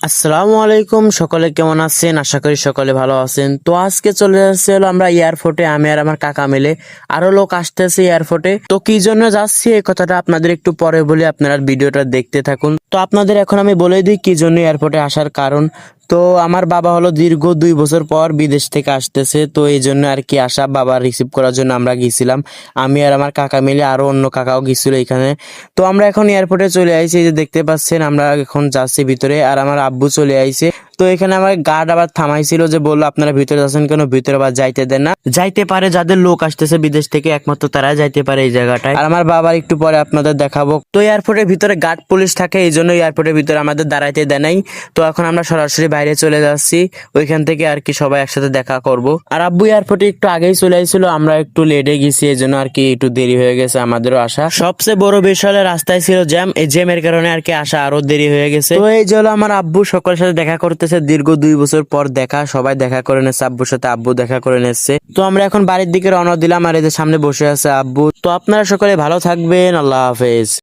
আসসালামু আলাইকুম, সকলে কেমন আছেন? আশা করি সকলে ভালো আছেন। তো আজকে চলে যাচ্ছে হলো আমরা এয়ারপোর্টে, আমি আর আমার কাকা মিলে। আরো লোক আসতেছে এয়ারপোর্টে। তো কি জন্য যাচ্ছি এই কথাটা আপনাদের একটু পরে বলি, আপনারা ভিডিওটা দেখতে থাকুন। তো আপনাদের এখন আমি বলে দিই কি জন্য এয়ারপোর্টে আসার কারণ। তো আমার বাবা হলো দীর্ঘ 2 বছর পর বিদেশ থেকে আসতেছে, তো এই জন্য আর কি আসা, বাবা রিসিভ করার জন্য আমরা গেছিলাম। আমি আর আমার কাকা মিলে, আরো অন্য কাকাও গেছিল এখানে। তো আমরা এখন এয়ারপোর্টে চলে আইছি, এই যে দেখতে পাচ্ছেন আমরা এখন যাচ্ছি ভিতরে, আর আমার আব্বু চলে আইছে। তো এখানে আমার গার্ড আবার থামাইছিল, যে বললো আপনারা ভিতরে যাচ্ছেন কেন, ভিতরে আবার যাইতে দেন না। যাইতে পারে যাদের লোক আসতেছে বিদেশ থেকে, একমাত্র তারাই যাইতে পারে এই জায়গাটায়। আর আমার বাবার একটু পরে আপনাদের দেখাবো। তো এয়ারপোর্টের ভিতরে গার্ড পুলিশ থাকে, এই জন্য এয়ারপোর্টের ভিতরে আমাদের দাঁড়াইতে দেয় নাই। তো এখন আমরা সরাসরি বাইরে চলে যাচ্ছি, ওইখান থেকে আর কি সবাই একসাথে দেখা করব। আর আব্বু এয়ারপোর্টে একটু আগেই চলে আইছিল, আমরা একটু লেটে গেছি, এই জন্য আর কি একটু দেরি হয়ে গেছে আমাদেরও আসা। সবচেয়ে বড় বিষয় হলো রাস্তায় ছিল জ্যাম, এই জ্যামের কারণে আর কি আসা আরো দেরি হয়ে গেছে। তো এই যে হলো আমার আব্বু সকলের সাথে দেখা করতেছে, দীর্ঘ 2 বছর পর দেখা, সবাই দেখা করে নিচ্ছে, আব্বুর সাথে আব্বু দেখা করে নিচ্ছে। তো আমরা এখন বাড়ির দিকে রওনা দিলাম, আর এই যে সামনে বসে আছে আব্বু। তো আপনারা সকলে ভালো থাকবেন, আল্লাহ হাফেজ।